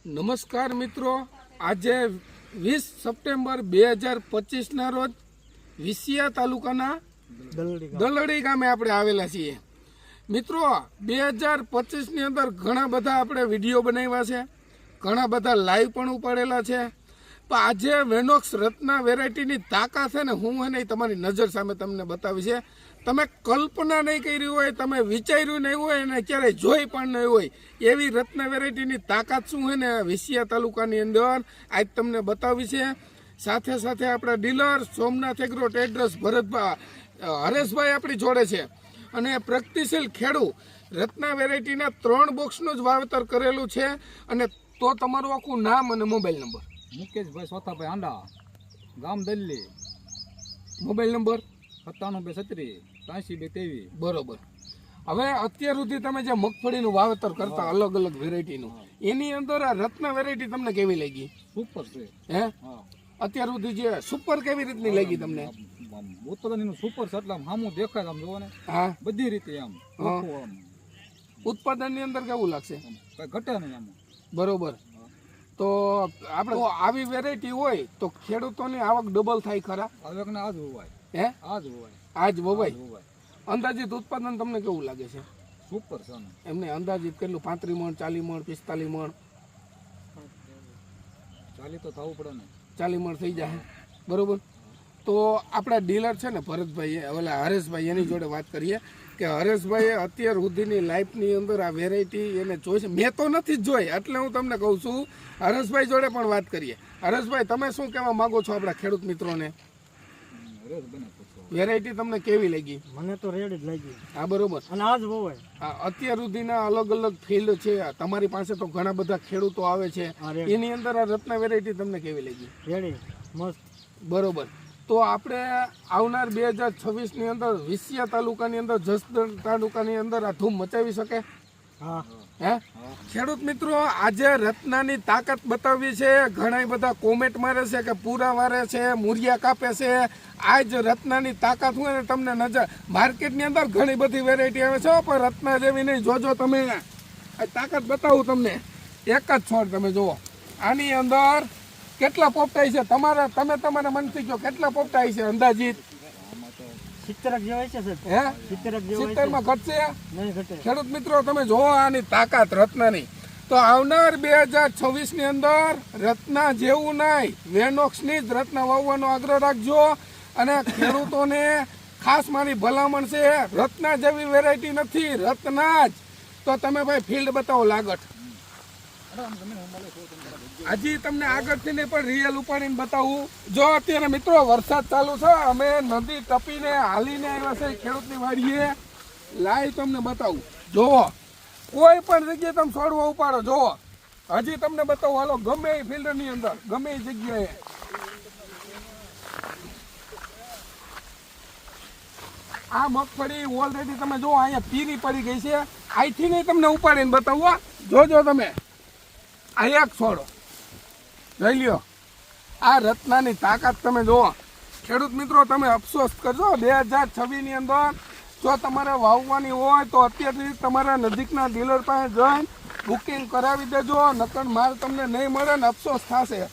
નમસ્કાર મિત્રો, આજે 20 સપ્ટેમ્બર 2025ના રોજ વિસિયા તાલુકાના દલડી ગામે આપણે આવેલા છીએ. મિત્રો 2025ની અંદર ઘણા બધા આપણે વિડીયો બનાવ્યા છે, ઘણા બધા લાઈવ પણ ઉપાડેલા છે. તો આજે વેનોક્સ રત્ના વેરાયટીની તાકાત છે ને હું એને તમારી નજર સામે તમને બતાવી છે. તમે કલ્પના નહીં કરી હોય, તમે વિચાર્યું નહીં હોય અને ક્યારેય જોઈ પણ નહીં હોય એવી રત્ના વેરાયટીની તાકાત શું છે ને વિસિયા તાલુકાની અંદર આજ તમને બતાવી છે. સાથે સાથે આપણા dealer Somnath agro traders Bharatbhai Hareshbhai આપણી જોડે છે અને પ્રગતિશીલ ખેડૂત રત્ના વેરાયટીના 3 બોક્સનું જ વાવેતર કરેલું છે. અને તો તમારું આખું નામ અને મોબાઈલ નંબર. મુકેશભાઈ સોતાભાઈ આંડા, ગામ દલ્લી, મોબાઈલ નંબર 9736838223. બરોબર. હવે અત્યાર સુધી તમે જે મગફળીનું વાવેતર કરતા અલગ અલગ વેરાયટીનું, એની અંદર આ રત્ના વેરાયટી તમને કેવી લાગી? સુપર છે. હે, અત્યાર સુધી જે સુપર કેવી રીતની લાગી તમને? ઉત્પાદનનું સુપર છે એટલે આમ દેખાય, આમ જોવો ને. હા, બધી રીતે આમ ઉત્પાદનની અંદર કેવું લાગશે? કઈ ઘટે નહીં આમ. બરોબર. તો આપણે આવી વેરાયટી હોય તો ખેડૂતોની આવક ડબલ થાય ખરા? આવક ને આજ હોવાય. હે, આજ હોવાય. આજ વવાય. અંદાજિત ઉત્પાદન તમને કેવું લાગે છે? સુપર છે એમને અંદાજિત કેટલું? 35 મણ, 40 મણ, 45 મણ? 40 તો થવું પડે ને. 40 મણ થઈ જાય. બરોબર. તો આપણા ડીલર છે ને ભરતભાઈ, ઓલા હરેશભાઈ, એની જોડે વાત કરીએ કે હરેશભાઈએ અત્યાર સુધીની લાઈફની અંદર આ વેરાયટી એને જોઈ છે. મેં તો નથી જ જોઈ, એટલે હું તમને કહું છું. હરેશભાઈ જોડે પણ વાત કરીએ. હરેશભાઈ, તમે શું કહેવા માંગો છો આપણા ખેડૂત મિત્રોને? વેરાયટી તમને કેવી લાગી? મને તો રેડ જ લાગી. હા, બરોબર. અને આજ હોય અત્યાર સુધીના અલગ અલગ ફિલ્ડ છે, તમારી પાસે તો ઘણા બધા ખેડૂતો આવે છે, એની અંદર આ રત્ના વેરાયટી તમને કેવી લાગી? રેડી, મસ્ત. બરોબર. તો આપણે આવનાર 2026ની અંદર વિસિયા તાલુકાની અંદર, જસદણ તાલુકાની અંદર આ ધૂમ મચાવી શકે? હે ખેડૂત મિત્રો, આજે રત્નાની તાકાત બતાવી છે. ઘણા બધા કોમેન્ટ મારે છે કે પૂરા વારે છે, મૂરિયા કાપે છે. આજ રત્નાની તાકાત હોય ને તમને નજર માર્કેટની અંદર ઘણી બધી વેરાયટી આવે છે, પણ રત્ના જેવી નહીં. જોજો તમે, આ તાકાત બતાવું તમને. એક જ છોડ તમે જુઓ, આની અંદર કેટલા પોપટાઈ છે? તમારા મનથી કહો, કેટલા પોપટાઈ છે અંદાજિત? 70 જેવાય છે સર. હે, 70 માં ઘટશે? નહીં ઘટે. ખેડૂત મિત્રો, તમે જોવો આની તાકાત રત્નાની. તો આવનાર 2026ની અંદર રત્ના જેવું નહીં, વેનોક્સની જ રત્ના વાવવાનો આગ્રહ રાખજો. અને ખેડૂતોને ખાસ મારી ભલામણ છે, રત્ના જેવી વેરાયટી નથી, રત્ના જ. તો તમે ભાઈ ફિલ્ડ બતાવો લાગત. હજી તમને આગળથી ને પણ રિયલ ઉપાડીને બતાવું. જો અત્યારે મિત્રો વરસાદ ચાલુ છે, અમે નદી ટપીને હાલીને આવ્યા છે ખેડૂતની વાડીએ. લાઈવ તમને બતાવું. જોવો, કોઈ પણ જગ્યાએ તમે છોડવા ઉપાડો. જોવો, હજી તમને બતાવું. હાલો, ગમે એ ફિલ્ડની અંદર, ગમે એ જગ્યાએ. આ મગફળી ઓલરેડી તમે જો અહીંયા પીરી પડી ગઈ છે. અહીંથી નહીં તમને ઉપાડીને બતાવું. જોજો તમે, આ એક છોડો જોઈ લ્યો. આ રત્નાની તાકાત તમે જુઓ. ખેડૂત મિત્રો, તમે અફસોસ કરજો 2026ની અંદર જો તમારે વાવવાની હોય તો અત્યારથી તમારા નજીકના ડીલર પાસે જઈને બુકિંગ કરાવી દેજો, નકર માલ તમને નહીં મળે ને અફસોસ થશે.